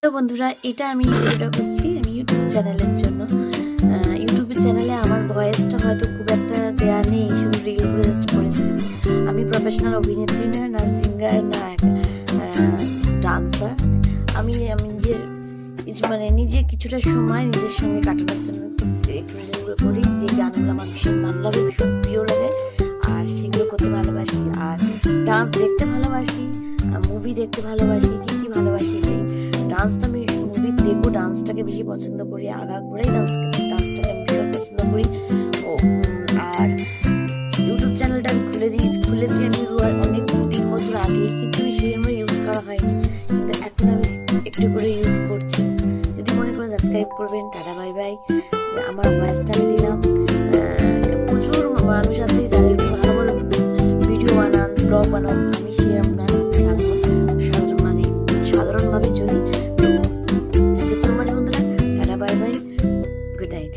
তো বন্ধুরা, এটা আমি ভিডিওটা করছি আমি ইউটিউব চ্যানেলের জন্য। ইউটিউবের চ্যানেলে আমার ভয়েসটা হয়তো খুব একটা দেয়া নেই, শুধু রিলগুলো জাস্ট করেছি। আমি প্রফেশনাল অভিনেত্রী না, না সিঙ্গার, না ডান্সার। আমি নিজে কিছুটা সময় নিজের সঙ্গে কাটানোর জন্য একটু রিলগুলো করি। যে গানগুলো আমার ভীষণ ভালো লাগে, ভীষণ প্রিয় লাগে, আর সেগুলো করতে ভালোবাসি। আর ডান্স দেখতে ভালোবাসি, মুভি দেখতে ভালোবাসি, কি ভালোবাসি। ডান্স তো আমি মুভি দেখবো, ডান্সটাকে বেশি পছন্দ করি, আগাগোড়াই ডান্সটাকে আমি ভীষণ পছন্দ করি। আর ইউটিউব চ্যানেলটা আমি খুলেছি আমি অনেক 3 বছর আগে, কিন্তু আমি সেরকম ইউজ করা হয়নি, কিন্তু এখন আমি একটু করে ইউজ করছি। যদি মনে করেন সাবস্ক্রাইব করবেন। Tata, bye bye. আমার ভয়েসটা আমি দিলাম। প্রচুর মানুষ আছে যারা ভালো ভালো ভিডিও বানান, ব্লগ বানান, আমি সেরকম না, সাধারণভাবে চলি। Thank you so much বন্ধুরা। Tata, bye bye, good night.